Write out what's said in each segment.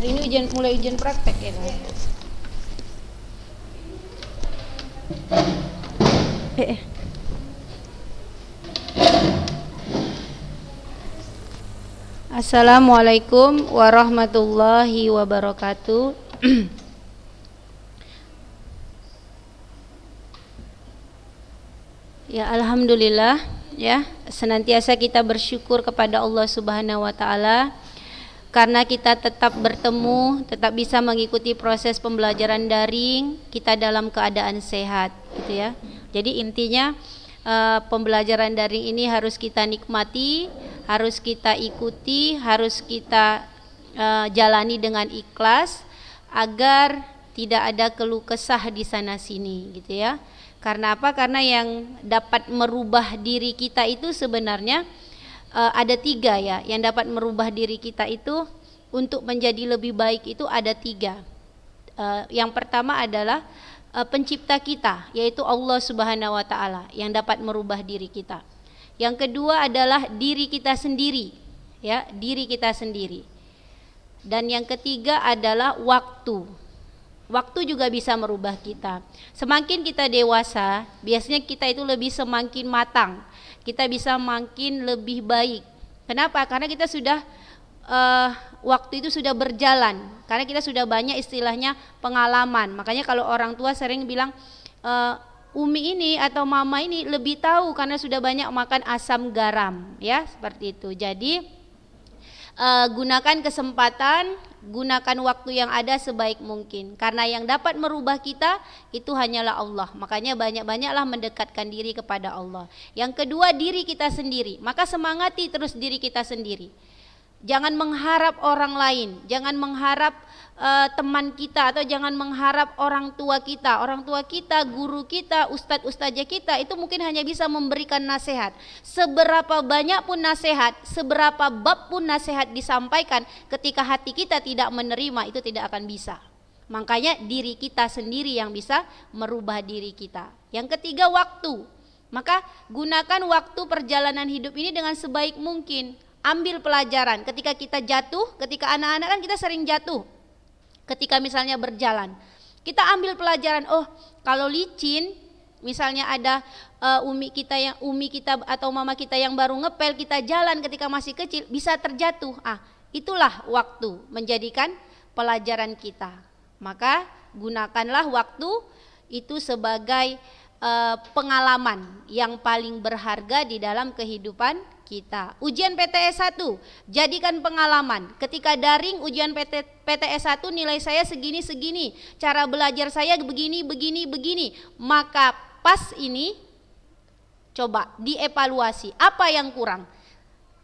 Hari ini mulai ujian praktek ya kan? Assalamualaikum warahmatullahi wabarakatuh. Ya, alhamdulillah ya, senantiasa kita bersyukur kepada Allah Subhanahu wa taala karena kita tetap bertemu, tetap bisa mengikuti proses pembelajaran daring kita dalam keadaan sehat gitu ya. Jadi intinya pembelajaran daring ini harus kita nikmati, harus kita ikuti, harus kita jalani dengan ikhlas agar tidak ada keluh kesah di sana sini gitu ya. Karena apa? Karena yang dapat merubah diri kita itu sebenarnya ada 3 ya. Yang dapat merubah diri kita itu untuk menjadi lebih baik itu ada 3. Yang pertama adalah pencipta kita, yaitu Allah Subhanahu wa taala yang dapat merubah diri kita. Yang kedua adalah diri kita sendiri, ya, diri kita sendiri. Dan yang ketiga adalah waktu. Waktu juga bisa merubah kita. Semakin kita dewasa, biasanya kita itu lebih semakin matang. Kita bisa makin lebih baik. Kenapa? Karena kita sudah waktu itu sudah berjalan. Karena kita sudah banyak istilahnya pengalaman. Makanya kalau orang tua sering bilang Umi ini atau mama ini lebih tahu karena sudah banyak makan asam garam, ya, seperti itu. Jadi gunakan kesempatan, gunakan waktu yang ada sebaik mungkin. Karena yang dapat merubah kita itu hanyalah Allah. Makanya banyak-banyaklah mendekatkan diri kepada Allah. Yang kedua, diri kita sendiri. Maka semangati terus diri kita sendiri. Jangan mengharap orang lain, jangan mengharap teman kita atau jangan mengharap orang tua kita. Orang tua kita, guru kita, ustadz-ustadzah kita itu mungkin hanya bisa memberikan nasihat. Seberapa banyak pun nasihat, seberapa bab pun nasihat disampaikan, ketika hati kita tidak menerima itu tidak akan bisa. Makanya diri kita sendiri yang bisa merubah diri kita. Yang ketiga, waktu. Maka gunakan waktu perjalanan hidup ini dengan sebaik mungkin. Ambil pelajaran ketika kita jatuh, ketika anak-anak kan kita sering jatuh. Ketika misalnya berjalan, kita ambil pelajaran. Oh, kalau licin, misalnya ada umi kita atau mama kita yang baru ngepel, kita jalan ketika masih kecil bisa terjatuh. Itulah waktu menjadikan pelajaran kita. Maka gunakanlah waktu itu sebagai pengalaman yang paling berharga di dalam kehidupan kita. Ujian PTS 1 jadikan pengalaman. Ketika daring ujian PTS 1 nilai saya segini, cara belajar saya begini. Maka pas ini coba dievaluasi, apa yang kurang,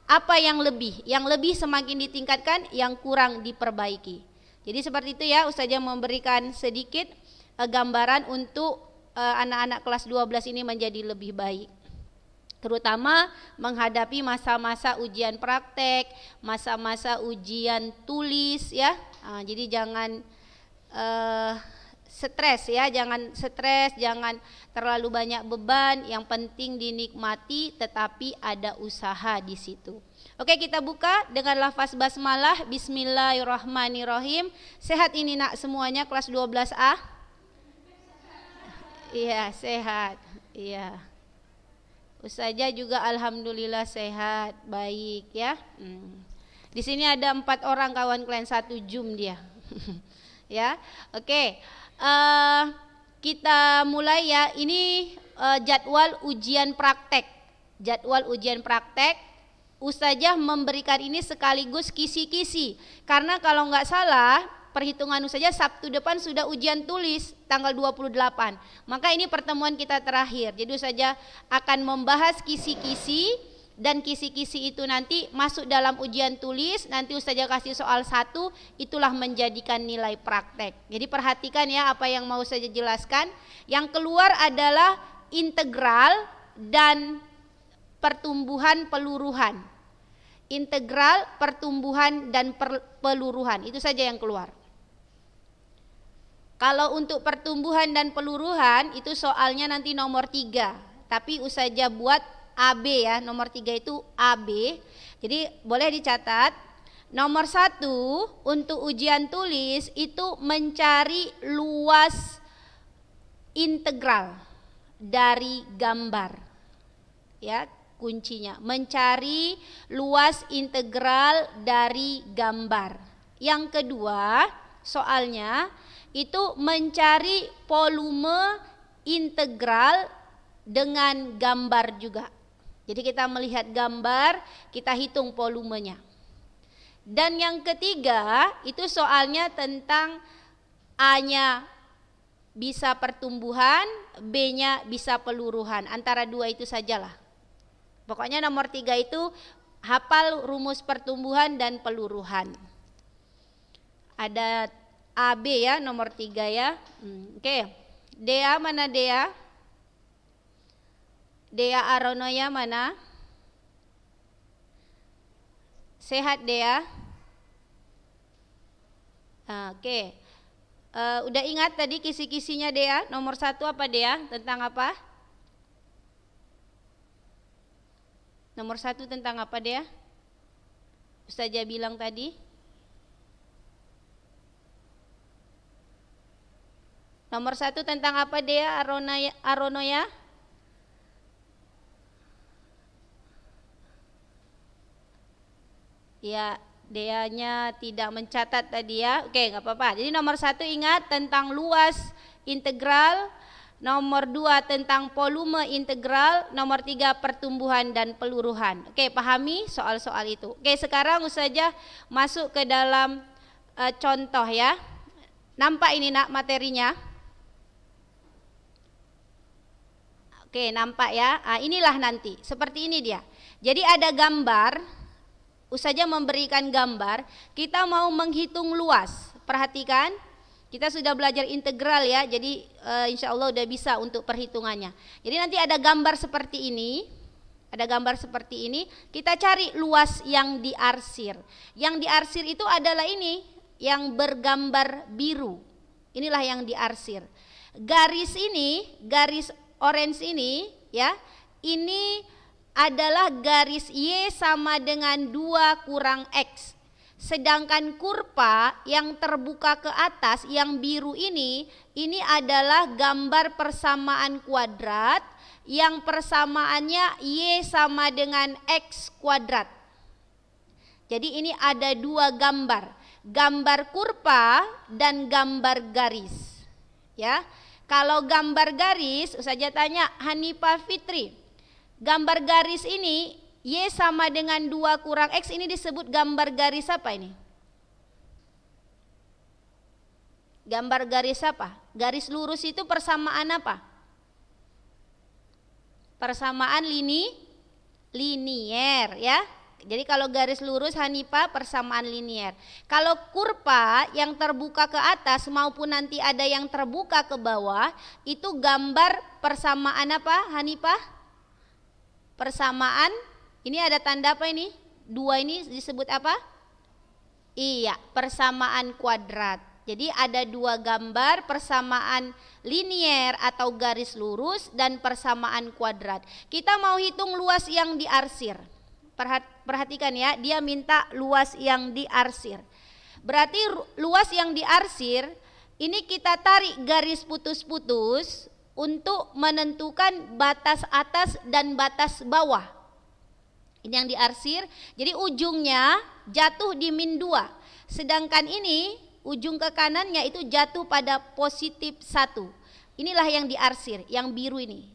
apa yang lebih. Yang lebih semakin ditingkatkan, yang kurang diperbaiki. Jadi seperti itu ya, Ustazah memberikan sedikit gambaran untuk anak-anak kelas 12 ini menjadi lebih baik. Terutama menghadapi masa-masa ujian praktek, masa-masa ujian tulis ya. Jadi jangan stres ya, jangan terlalu banyak beban. Yang penting dinikmati, tetapi ada usaha di situ. Oke, kita buka dengan lafaz basmalah. Bismillahirrahmanirrahim. Sehat ini nak semuanya kelas 12A? Iya, sehat. Iya. Ustazah juga alhamdulillah sehat, baik ya. Di sini ada 4 orang kawan kalian, 1 Zoom dia. Ya, oke. Kita mulai ya. Ini jadwal ujian praktek. Jadwal ujian praktek. Ustazah memberikan ini sekaligus kisi-kisi. Karena kalau nggak salah, perhitungan saja Sabtu depan sudah ujian tulis tanggal 28. Maka ini pertemuan kita terakhir. Jadi saja akan membahas kisi-kisi, dan kisi-kisi itu nanti masuk dalam ujian tulis. Nanti Ustazah kasih soal 1, itulah menjadikan nilai praktek. Jadi perhatikan ya apa yang mau saya jelaskan. Yang keluar adalah integral dan pertumbuhan peluruhan. Integral, pertumbuhan dan peluruhan, itu saja yang keluar. Kalau untuk pertumbuhan dan peluruhan itu soalnya nanti nomor 3. Tapi Ustazah buat AB ya, nomor 3 itu AB. Jadi boleh dicatat Nomor 1 untuk ujian tulis itu mencari luas integral dari gambar. Ya, kuncinya mencari luas integral dari gambar. Yang kedua, soalnya itu mencari volume integral dengan gambar juga. Jadi kita melihat gambar, kita hitung volumenya. Dan yang ketiga, itu soalnya tentang A-nya bisa pertumbuhan, B-nya bisa peluruhan. Antara dua itu sajalah. Pokoknya nomor 3 itu hafal rumus pertumbuhan dan peluruhan. Ada A, B ya, nomor 3 ya. Oke. Dea mana Dea? Dea Aronoya mana? Sehat Dea? Oke. Udah ingat tadi kisi-kisinya Dea? Nomor 1 apa Dea? Tentang apa? Nomor 1 tentang apa Dea? Ustazah bilang tadi. Nomor 1 tentang apa Dea Aronoya? Ya, Deanya tidak mencatat tadi ya. Oke, nggak apa-apa. Jadi nomor 1 ingat tentang luas integral. Nomor 2 tentang volume integral. Nomor 3 pertumbuhan dan peluruhan. Oke, pahami soal-soal itu. Oke, sekarang Ustazah masuk ke dalam contoh ya. Nampak ini nak materinya? Oke, nampak ya. Inilah nanti. Seperti ini dia. Jadi ada gambar. Ustazah memberikan gambar. Kita mau menghitung luas. Perhatikan. Kita sudah belajar integral ya. Jadi insya Allah udah bisa untuk perhitungannya. Jadi nanti ada gambar seperti ini. Ada gambar seperti ini. Kita cari luas yang diarsir. Yang diarsir itu adalah ini. Yang bergambar biru. Inilah yang diarsir. Garis ini, garis orange ini ya, ini adalah garis Y sama dengan 2 kurang X. Sedangkan kurva yang terbuka ke atas yang biru ini adalah gambar persamaan kuadrat yang persamaannya Y sama dengan X kuadrat. Jadi ini ada 2 gambar, gambar kurva dan gambar garis. Ya. Kalau gambar garis, Ustazah tanya Hanifah Fitri, gambar garis ini Y sama dengan 2 kurang X ini disebut gambar garis apa ini? Gambar garis apa? Garis lurus itu persamaan apa? Persamaan linier ya. Jadi kalau garis lurus Hanifah persamaan linier. Kalau kurva yang terbuka ke atas maupun nanti ada yang terbuka ke bawah itu gambar persamaan apa Hanifah? Persamaan, ini ada tanda apa ini? 2 ini disebut apa? Iya, persamaan kuadrat. Jadi ada 2 gambar persamaan linier atau garis lurus dan persamaan kuadrat. Kita mau hitung luas yang diarsir. Perhatikan ya, dia minta luas yang diarsir. Berarti luas yang diarsir ini kita tarik garis putus-putus untuk menentukan batas atas dan batas bawah. Ini yang diarsir. Jadi ujungnya jatuh di -2. Sedangkan ini ujung ke kanannya itu jatuh pada +1. Inilah yang diarsir, yang biru ini.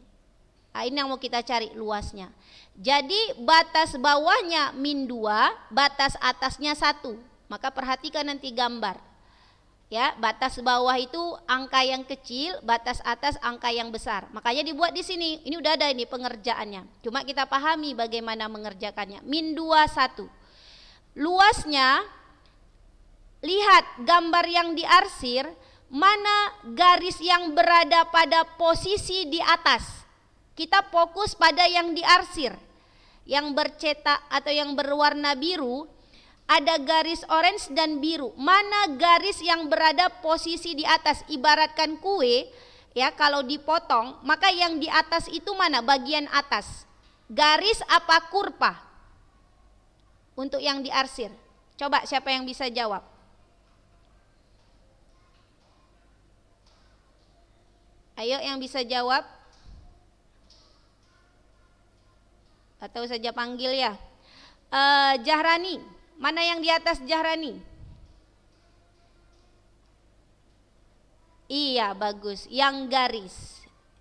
Ini yang mau kita cari luasnya. Jadi batas bawahnya -2, batas atasnya 1. Maka perhatikan nanti gambar. Ya, batas bawah itu angka yang kecil, batas atas angka yang besar. Makanya dibuat di sini. Ini udah ada ini pengerjaannya. Cuma kita pahami bagaimana mengerjakannya. -2, 1. Luasnya, lihat gambar yang diarsir, mana garis yang berada pada posisi di atas. Kita fokus pada yang diarsir. Yang bercetak atau yang berwarna biru, ada garis orange dan biru. Mana garis yang berada posisi di atas? Ibaratkan kue, ya kalau dipotong, maka yang di atas itu mana? Bagian atas. Garis apa kurva? Untuk yang diarsir. Coba siapa yang bisa jawab? Ayo yang bisa jawab. Atau saja panggil ya. Jahrani, mana yang di atas Jahrani? Iya, bagus. Yang garis.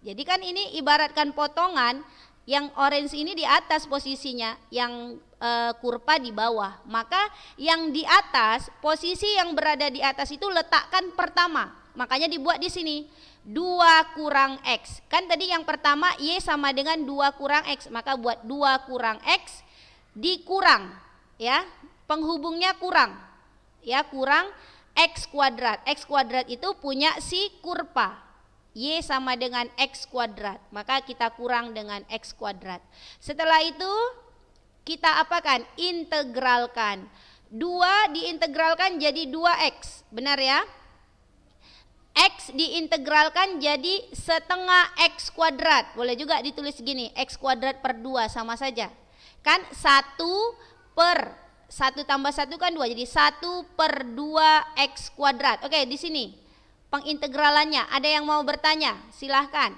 Jadi kan ini ibaratkan potongan, yang orange ini di atas posisinya, yang kurpa di bawah. Maka yang di atas, posisi yang berada di atas itu letakkan pertama. Makanya dibuat di sini 2 kurang X. Kan tadi yang pertama Y sama dengan 2 kurang X, maka buat 2 kurang X dikurang, ya, penghubungnya kurang, ya, kurang X kuadrat. X kuadrat itu punya si kurpa, Y sama dengan X kuadrat, maka kita kurang dengan X kuadrat. Setelah itu kita apakan? Integralkan. 2 diintegralkan jadi 2X, benar ya? X diintegralkan jadi setengah X kuadrat. Boleh juga ditulis gini, X kuadrat per 2 sama saja. Kan 1 per 1 tambah 1 kan 2, jadi 1 per 2 X kuadrat. Oke, di sini pengintegralannya. Ada yang mau bertanya? Silahkan.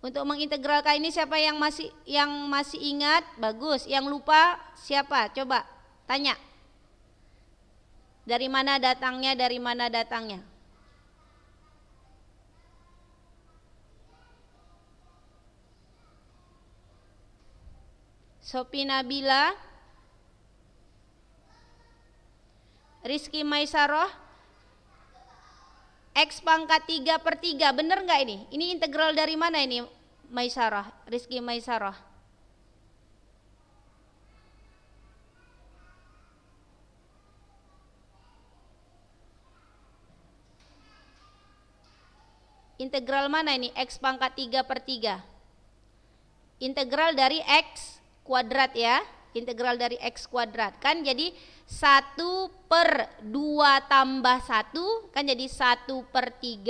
Untuk mengintegralkan ini siapa yang masih ingat? Bagus. Yang lupa siapa? Coba tanya. Dari mana datangnya? Dari mana datangnya? Sopi Nabila, Rizky Maisaroh, X pangkat 3 per 3, bener nggak ini? Ini integral dari mana ini, Maisaroh, Rizky Maisaroh? Integral mana ini? X pangkat 3 per 3. Integral dari X kuadrat ya, integral dari X kuadrat kan jadi 1 per 2 tambah 1 kan jadi 1 per 3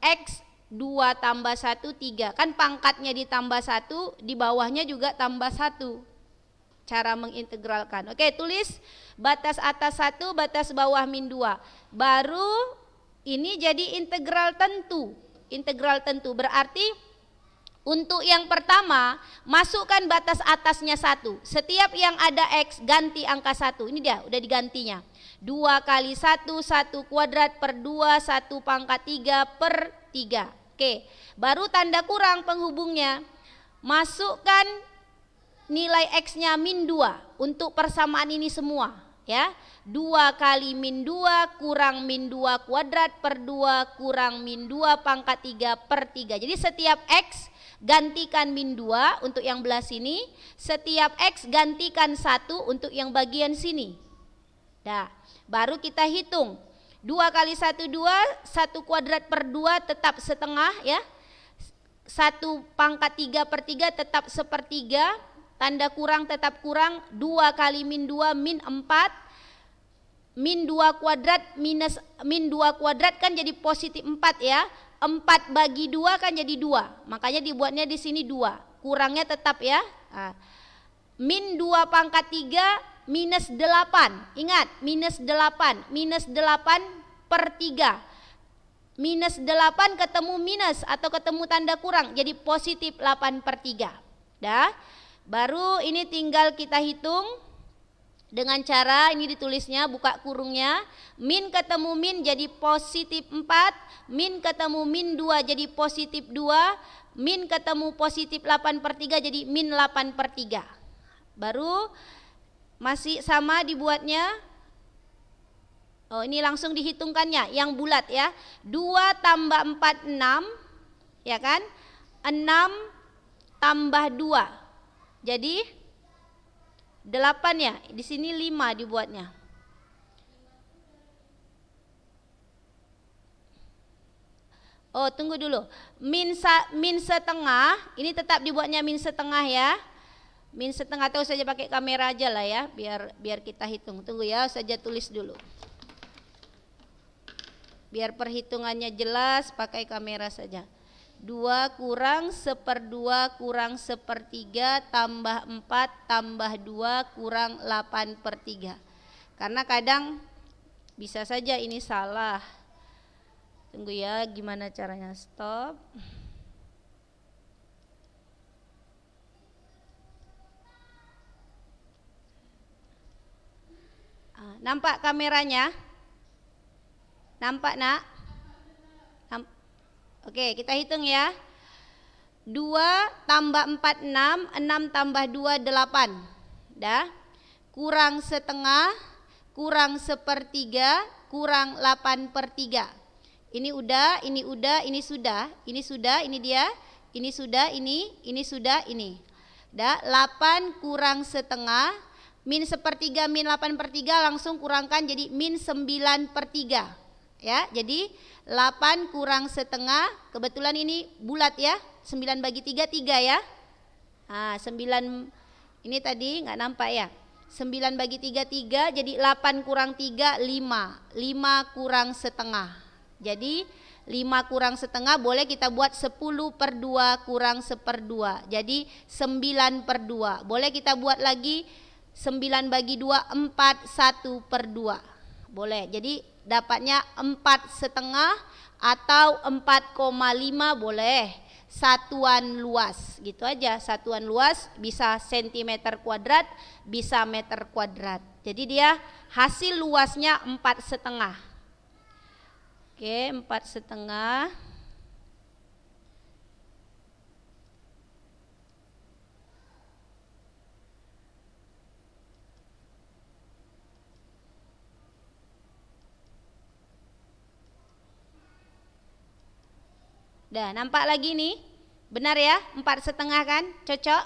X 2 tambah 1 3, kan pangkatnya ditambah 1, di bawahnya juga tambah 1. Cara mengintegralkan. Oke, tulis batas atas 1, batas bawah min 2, baru ini jadi integral tentu. Integral tentu berarti untuk yang pertama, masukkan batas atasnya 1. Setiap yang ada X, ganti angka 1. Ini dia, udah digantinya. 2 kali 1, 1 kuadrat per 2, 1 pangkat 3 per 3. Oke, baru tanda kurang penghubungnya. Masukkan nilai X-nya min 2 untuk persamaan ini semua. Ya, 2 kali min 2 kurang min 2 kuadrat per 2 kurang min 2 pangkat 3 per 3. Jadi setiap X gantikan min 2 untuk yang belah sini, setiap X gantikan 1 untuk yang bagian sini. Dah, baru kita hitung. 2 kali 1 2, 1 kuadrat per 2 tetap setengah ya. 1 pangkat 3 per 3 tetap sepertiga, tanda kurang tetap kurang. 2 kali min 2 min 4, min 2 kuadrat minus min 2 kuadrat kan jadi positif 4 ya. 4 bagi 2 kan jadi 2, makanya dibuatnya di sini 2, kurangnya tetap ya. Min 2 pangkat 3 minus 8, ingat minus 8 per 3, minus 8 ketemu minus atau ketemu tanda kurang jadi positif 8 per 3. Dah, baru ini tinggal kita hitung dengan cara ini ditulisnya, buka kurungnya, min ketemu min jadi positif 4, min ketemu min 2 jadi positif 2, min ketemu positif 8 per 3 jadi min 8 per 3. Baru masih sama dibuatnya. Oh, ini langsung dihitungkannya yang bulat ya. 2 tambah 4 6 ya kan, 6 tambah 2 jadi 8 ya, di sini 5 dibuatnya. Oh, tunggu dulu. Min setengah, ini tetap dibuatnya min setengah ya. Min setengah atau saja pakai kamera aja lah ya, biar kita hitung. Tunggu ya, saja tulis dulu. Biar perhitungannya jelas, pakai kamera saja. 2 kurang 1/2 kurang 1/3 tambah 4 tambah 2 kurang 8 per 3. karena kadang bisa saja ini salah. Tunggu ya, gimana caranya stop. Nampak kameranya? Nampak nak? Oke, kita hitung ya. 2 tambah 4 6, 6 tambah 2 8. Dah. Kurang setengah, kurang sepertiga, kurang 8/3. Ini udah, ini sudah, ini dia, ini sudah, ini sudah, ini. Dah, 8 kurang setengah, min sepertiga, min 8/3 langsung kurangkan jadi min 9/3. Ya, jadi 8 kurang setengah, kebetulan ini bulat ya, 9 bagi 3, 3 ya. 9, ini tadi nggak nampak ya. 9 bagi 3, 3, jadi 8 kurang 3, 5. 5 kurang setengah. Jadi 5 kurang setengah boleh kita buat 10/2 kurang 1/2. Jadi 9/2. Boleh kita buat lagi 9 bagi 2, 4, 1/2. Boleh, jadi dapatnya 4,5 atau 4,5 boleh. Satuan luas, gitu aja. Satuan luas bisa sentimeter kuadrat, bisa meter kuadrat. Jadi dia hasil luasnya 4,5. Oke, 4,5. Dah, nampak lagi nih? Benar ya? 4,5 kan? Cocok?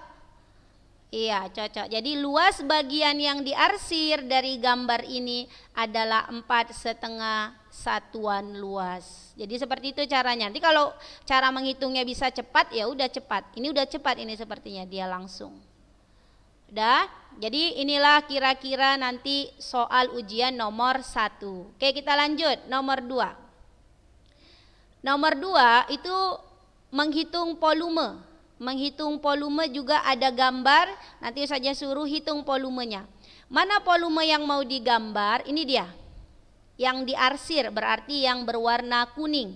Iya, cocok. Jadi luas bagian yang diarsir dari gambar ini adalah 4,5 satuan luas. Jadi seperti itu caranya. Nanti kalau cara menghitungnya bisa cepat, ya udah cepat. Ini udah cepat ini sepertinya, dia langsung. Udah? Jadi inilah kira-kira nanti soal ujian nomor 1. Oke, kita lanjut. Nomor 2. Nomor 2 itu menghitung volume. Menghitung volume juga ada gambar, nanti saja suruh hitung volumenya. Mana volume yang mau digambar? Ini dia. Yang diarsir berarti yang berwarna kuning.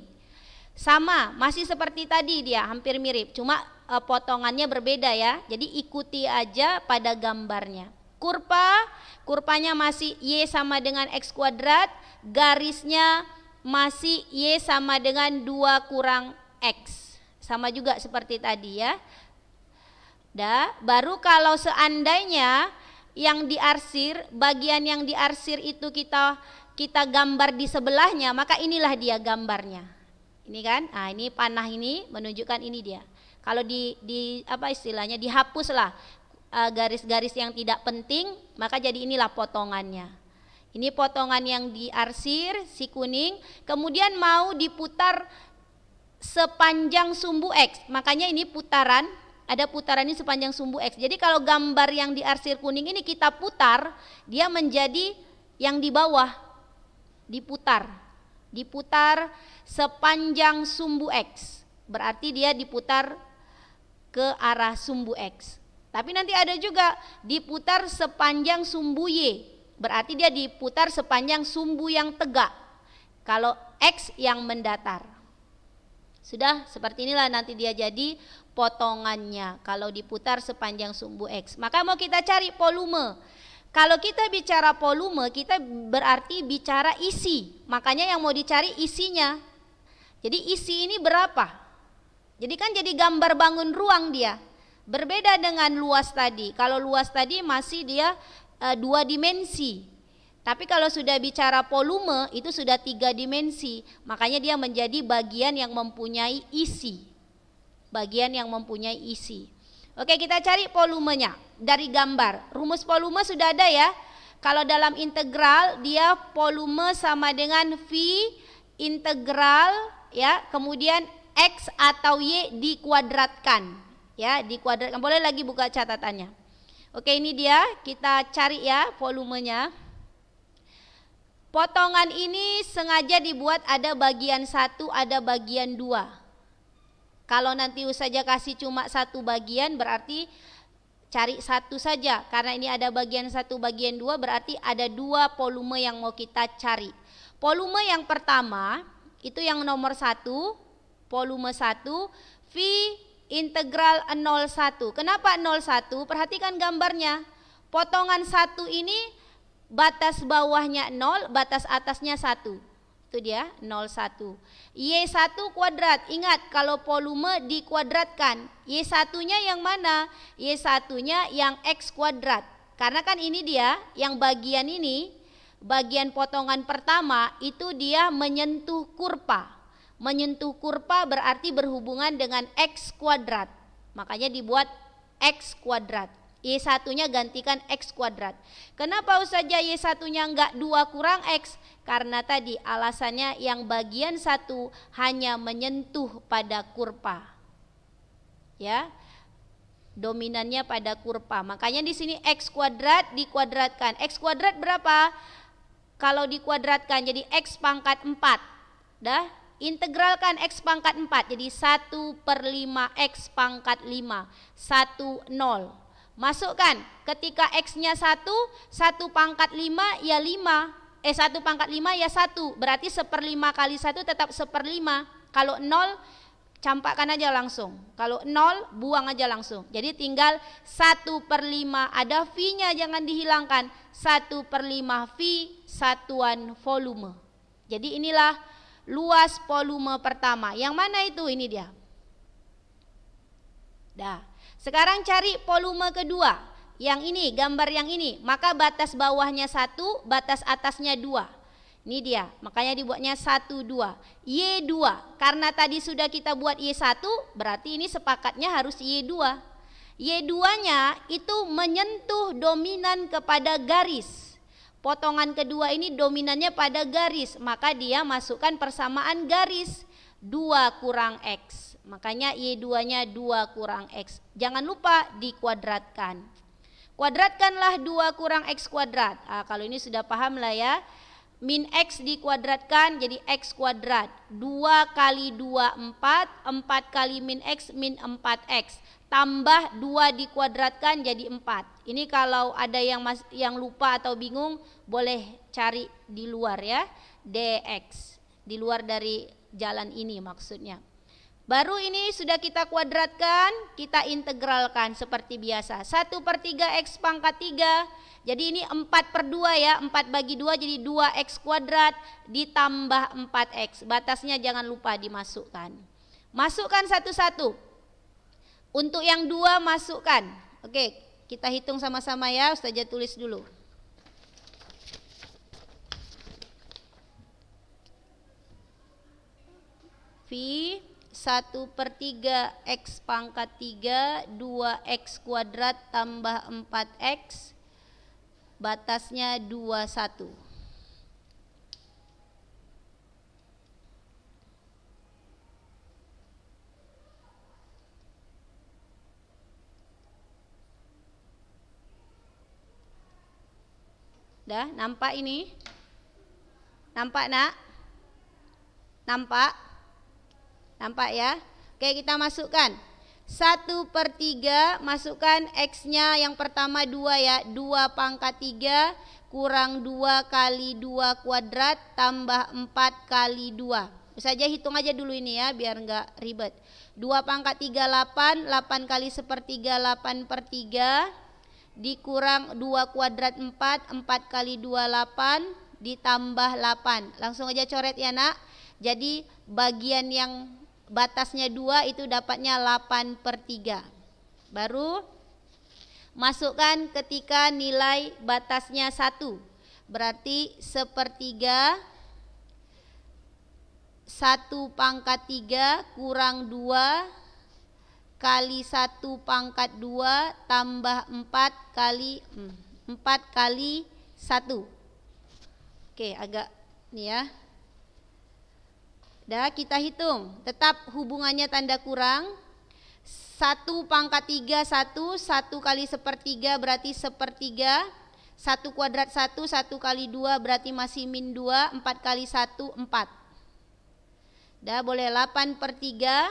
Sama, masih seperti tadi dia, hampir mirip, cuma potongannya berbeda ya. Jadi ikuti aja pada gambarnya. Kurvanya masih Y sama dengan X kuadrat, garisnya masih Y sama dengan 2 kurang X. Sama juga seperti tadi ya. Baru kalau seandainya yang diarsir, bagian yang diarsir itu kita gambar di sebelahnya, maka inilah dia gambarnya. Ini kan? Ini panah ini menunjukkan ini dia. Kalau di apa istilahnya, dihapuslah garis-garis yang tidak penting, maka jadi inilah potongannya. Ini potongan yang diarsir si kuning, kemudian mau diputar sepanjang sumbu X. Makanya ini putaran, ada putaran ini sepanjang sumbu X. Jadi kalau gambar yang diarsir kuning ini kita putar, dia menjadi yang di bawah. Diputar sepanjang sumbu X. Berarti dia diputar ke arah sumbu X. Tapi nanti ada juga diputar sepanjang sumbu Y. Berarti dia diputar sepanjang sumbu yang tegak. Kalau X yang mendatar. Sudah, seperti inilah nanti dia jadi potongannya kalau diputar sepanjang sumbu X. Maka mau kita cari volume. Kalau kita bicara volume, kita berarti bicara isi. Makanya yang mau dicari isinya. Jadi isi ini berapa? Jadi kan jadi gambar bangun ruang dia. Berbeda dengan luas tadi. Kalau luas tadi masih dia 2 dimensi. Tapi kalau sudah bicara volume itu sudah 3 dimensi. Makanya dia menjadi bagian yang mempunyai isi. Bagian yang mempunyai isi. Oke, kita cari volumenya dari gambar. Rumus volume sudah ada ya. Kalau dalam integral dia volume sama dengan V integral ya, kemudian X atau Y dikuadratkan. Ya, dikuadratkan. Boleh lagi buka catatannya. Oke, ini dia, kita cari ya volumenya. Potongan ini sengaja dibuat ada bagian 1, ada bagian 2. Kalau nanti saja kasih cuma 1 bagian berarti cari satu saja, karena ini ada bagian 1, bagian 2, berarti ada 2 volume yang mau kita cari. Volume yang pertama itu yang nomor 1, volume 1 V integral 01. Kenapa 01? Perhatikan gambarnya. Potongan 1 ini batas bawahnya 0, batas atasnya 1. Itu dia 01. Y1 kuadrat. Ingat kalau volume dikuadratkan. Y1-nya yang mana? Y1-nya yang X kuadrat. Karena kan ini dia yang bagian ini, bagian potongan pertama itu dia menyentuh kurva. Menyentuh kurva berarti berhubungan dengan X kuadrat. Makanya dibuat X kuadrat. Y1-nya gantikan X kuadrat. Kenapa saja Y1-nya enggak 2 kurang X? Karena tadi alasannya yang bagian 1 hanya menyentuh pada kurva. Ya. Dominannya pada kurva. Makanya di sini X kuadrat dikuadratkan. X kuadrat berapa? Kalau dikuadratkan jadi X pangkat 4. Dah? Integralkan X pangkat 4 jadi 1/5 X pangkat 5. 1, 0. Masukkan ketika X-nya 1, 1 pangkat 5 ya 5. 1 pangkat 5 ya 1. Berarti 1/5 kali 1 tetap 1/5. Kalau 0 campakkan aja langsung. Kalau 0 buang aja langsung. Jadi tinggal 1/5. Ada V-nya jangan dihilangkan. 1/5 V satuan volume. Jadi inilah luas volume pertama. Yang mana itu? Ini dia. Dah. Sekarang cari volume kedua. Yang ini, gambar yang ini. Maka batas bawahnya 1, batas atasnya 2. Ini dia. Makanya dibuatnya 1, 2. Y2. Karena tadi sudah kita buat Y1, berarti ini sepakatnya harus Y2. Y2-nya itu menyentuh dominan kepada garis. Potongan kedua ini dominannya pada garis, maka dia masukkan persamaan garis 2 kurang X. Makanya Y2-nya 2 kurang X. Jangan lupa dikuadratkan. Kuadratkanlah 2 kurang X kuadrat. Kalau ini sudah paham lah ya. Min X dikuadratkan jadi X kuadrat. 2 kali 2 4, 4 kali min X min 4X. Tambah 2 dikuadratkan jadi 4. Ini kalau ada yang lupa atau bingung boleh cari di luar ya. DX. Di luar dari jalan ini maksudnya. Baru ini sudah kita kuadratkan, kita integralkan seperti biasa. 1/3 X pangkat 3. Jadi ini 4/2 ya. 4 bagi 2 jadi 2X kuadrat ditambah 4X. Batasnya jangan lupa dimasukkan. Masukkan satu-satu. Untuk yang 2 masukkan. Oke, kita hitung sama-sama ya. Ustazah tulis dulu. V 1/3 X pangkat 3 2X kuadrat tambah 4X. Batasnya 21. Dah, nampak ini? Nampak nak? Nampak? Nampak ya? Oke, kita masukkan 1/3, masukkan X-nya yang pertama 2 ya. 2 pangkat 3 kurang 2 kali 2 kuadrat tambah 4 kali 2. Saja hitung aja dulu ini ya biar enggak ribet. 2 pangkat 3 8, 8 kali 1/3 8/3 dikurang 2 kuadrat 4, 4 kali 2 8 ditambah 8. Langsung aja coret ya nak. Jadi bagian yang batasnya 2 itu dapatnya 8/3. Baru masukkan ketika nilai batasnya 1. Berarti 1/3 1 pangkat 3 kurang 2 kali 1 pangkat 2 tambah 4 kali 1. Oke, agak nih ya. Dah kita hitung. Tetap hubungannya tanda kurang. 1 pangkat 3 1, 1 kali 1/3 berarti 1/3. 1 kuadrat 1, 1 kali 2 berarti masih min 2, 4 kali 1 4. Dah boleh 8/3.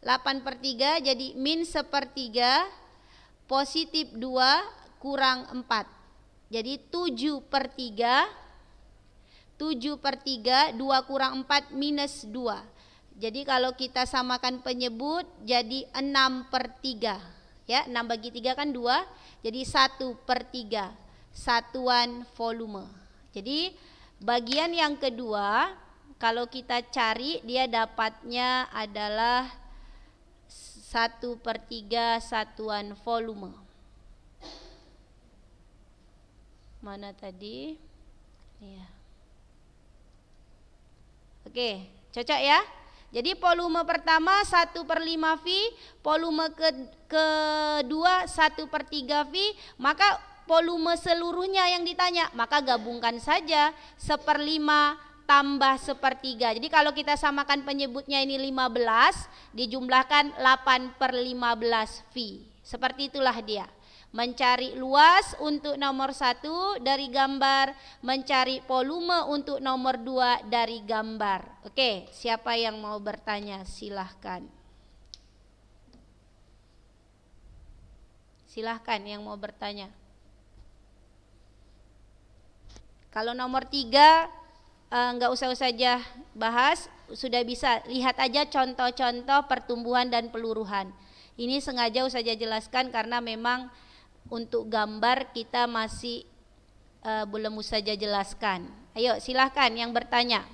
8/3 jadi min 1/3 positif 2 kurang 4. Jadi 7/3, 2 kurang 4 minus 2. Jadi kalau kita samakan penyebut jadi 6/3. Ya, 6 bagi 3 kan 2, jadi 1/3 satuan volume. Jadi bagian yang kedua kalau kita cari dia dapatnya adalah 1/3 satuan volume. Mana tadi? Ya. Oke, cocok ya? Jadi volume pertama 1/5 V, volume kedua 1/3 V, maka volume seluruhnya yang ditanya, maka gabungkan saja 1/5 tambah 1/3. Jadi kalau kita samakan penyebutnya ini 15, dijumlahkan 8/15 V. Seperti itulah dia. Mencari luas untuk nomor 1 dari gambar, mencari volume untuk nomor 2 dari gambar. Oke, siapa yang mau bertanya? Silahkan. Silahkan yang mau bertanya. Kalau nomor 3 enggak usah saja bahas, sudah bisa lihat aja contoh-contoh pertumbuhan dan peluruhan. Ini sengaja saya jelaskan karena memang untuk gambar kita masih belum saja jelaskan. Ayo silahkan yang bertanya.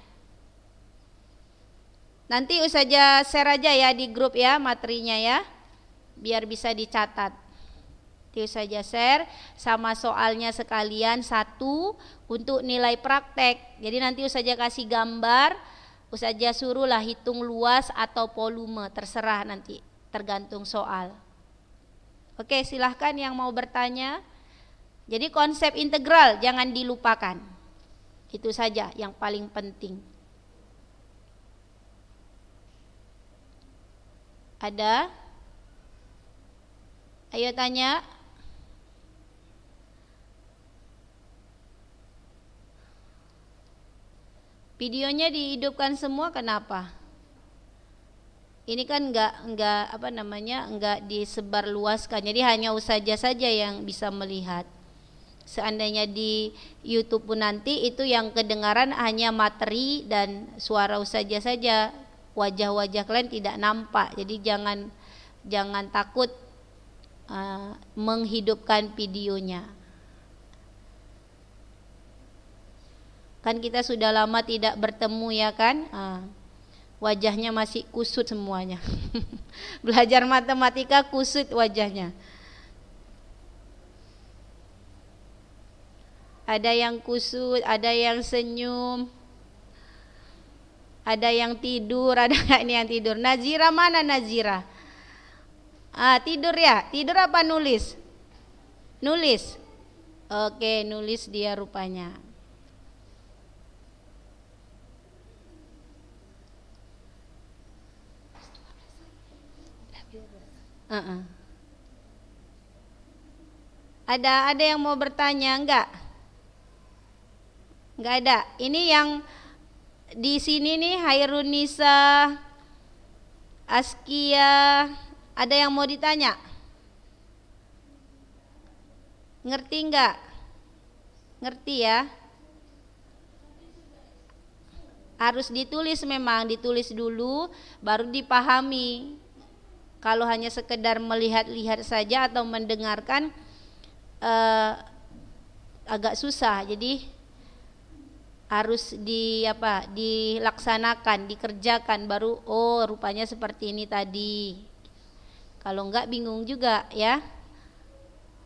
Nanti saja share aja ya di grup ya materinya ya, biar bisa dicatat. Nanti saja share sama soalnya sekalian satu untuk nilai praktek. Jadi nanti saja kasih gambar, saja suruhlah hitung luas atau volume, terserah nanti tergantung soal. Oke, silahkan yang mau bertanya. Jadi konsep integral jangan dilupakan. Itu saja yang paling penting. Ada? Ayo tanya. Videonya dihidupkan semua, kenapa? Ini kan enggak disebarluaskan. Jadi hanya ustazah saja yang bisa melihat. Seandainya di YouTube pun nanti itu yang kedengaran hanya materi dan suara ustazah saja. Wajah-wajah kalian tidak nampak. Jadi jangan takut menghidupkan videonya. Kan kita sudah lama tidak bertemu ya kan? Wajahnya masih kusut semuanya. Belajar matematika kusut wajahnya. Ada yang kusut, ada yang senyum, ada yang tidur, ada nggak ini yang tidur? Nazira mana Nazira? Tidur ya? Tidur apa nulis? Nulis. Oke, nulis dia rupanya. Ada yang mau bertanya enggak? Enggak ada. Ini yang di sini nih Hairunisa, Askia, ada yang mau ditanya? Ngerti enggak? Ngerti ya? Harus ditulis, memang ditulis dulu baru dipahami. Kalau hanya sekedar melihat-lihat saja atau mendengarkan agak susah. Jadi harus dilaksanakan, dikerjakan baru rupanya seperti ini tadi. Kalau enggak bingung juga ya.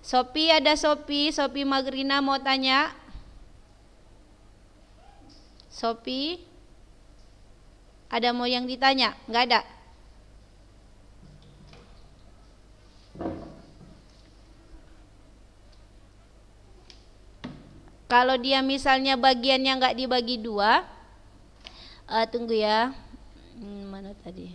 Sopi, ada Sopi Magrina mau tanya. Sopi, ada mau yang ditanya? Enggak ada. Kalau dia misalnya bagiannya nggak dibagi dua, tunggu ya, mana tadi?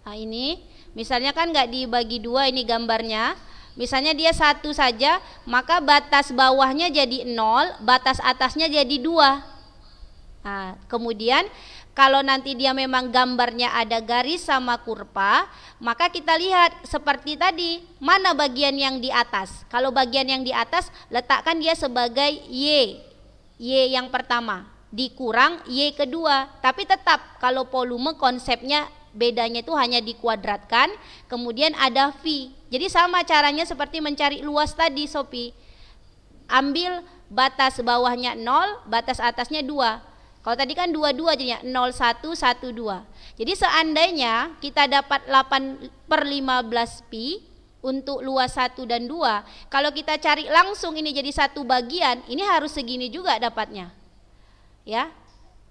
Ini misalnya kan nggak dibagi dua, ini gambarnya. Misalnya dia satu saja, maka batas bawahnya jadi 0, batas atasnya jadi 2. Kemudian Kalau nanti dia memang gambarnya ada garis sama kurva, maka kita lihat seperti tadi, mana bagian yang di atas. Kalau bagian yang di atas, letakkan dia sebagai Y yang pertama, dikurang Y kedua. Tapi tetap kalau volume konsepnya bedanya itu hanya dikuadratkan, kemudian ada V. Jadi sama caranya seperti mencari luas tadi, Sopi. Ambil batas bawahnya 0, batas atasnya 2. Kalau tadi kan 22 jadinya 01, 12. Jadi seandainya kita dapat 8/15 pi untuk luas 1 dan 2, kalau kita cari langsung ini jadi satu bagian, ini harus segini juga dapatnya. Ya.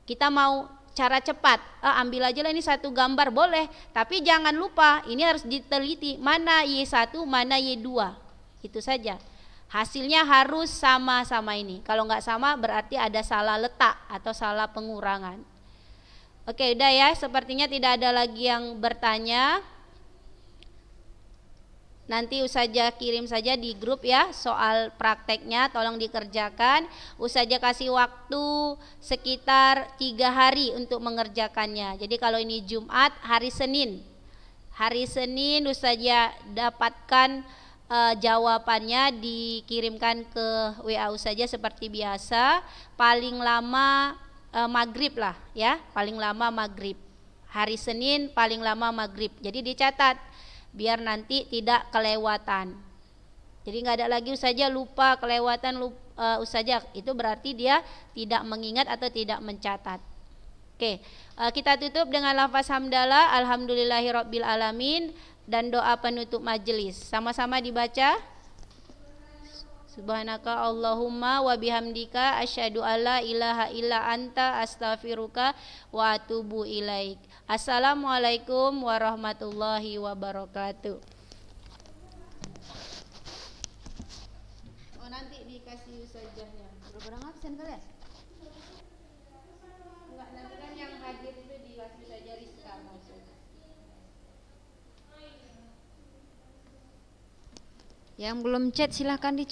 Kita mau cara cepat, ambil aja lah ini satu gambar boleh, tapi jangan lupa ini harus diteliti mana Y1, mana Y2. Itu saja. Hasilnya harus sama-sama ini. Kalau nggak sama berarti ada salah letak atau salah pengurangan. Oke, udah ya. Sepertinya tidak ada lagi yang bertanya. Nanti Ustazah kirim saja di grup ya soal prakteknya, tolong dikerjakan. Ustazah kasih waktu sekitar 3 hari untuk mengerjakannya. Jadi kalau ini Jumat, hari Senin Ustazah dapatkan jawabannya, dikirimkan ke WA saja seperti biasa. Paling lama maghrib lah ya, paling lama maghrib. Hari Senin paling lama maghrib. Jadi dicatat biar nanti tidak kelewatan. Jadi nggak ada lagi Ustazah lupa, kelewatan Ustazah, itu berarti dia tidak mengingat atau tidak mencatat. Oke, kita tutup dengan lafaz hamdalah, alhamdulillahirabbil alamin, dan doa penutup majelis. Sama-sama dibaca. Subhanaka Allahumma wa bihamdika asyhadu alla ilaha illa anta astaghfiruka wa atubu ilaik. Assalamualaikum warahmatullahi wabarakatuh. Oh, nanti dikasih Ustazahnya. Berapa absen kali ya? Enggak, nanti kan yang hadir itu dikasih saja Rizka maksudnya. Yang belum chat silahkan di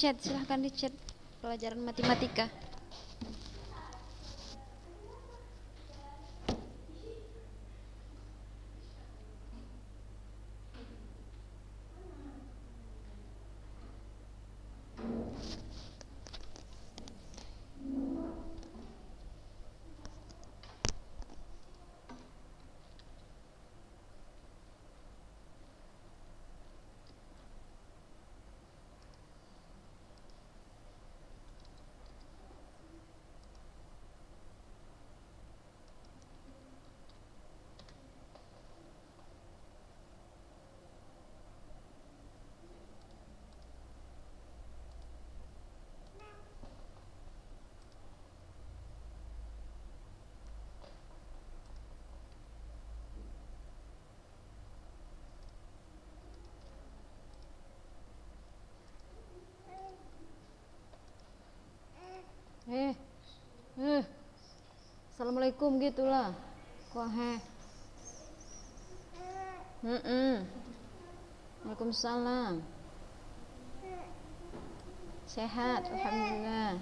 chat pelajaran matematika. Assalamualaikum gitulah. Kok Waalaikumsalam. Sehat, alhamdulillah.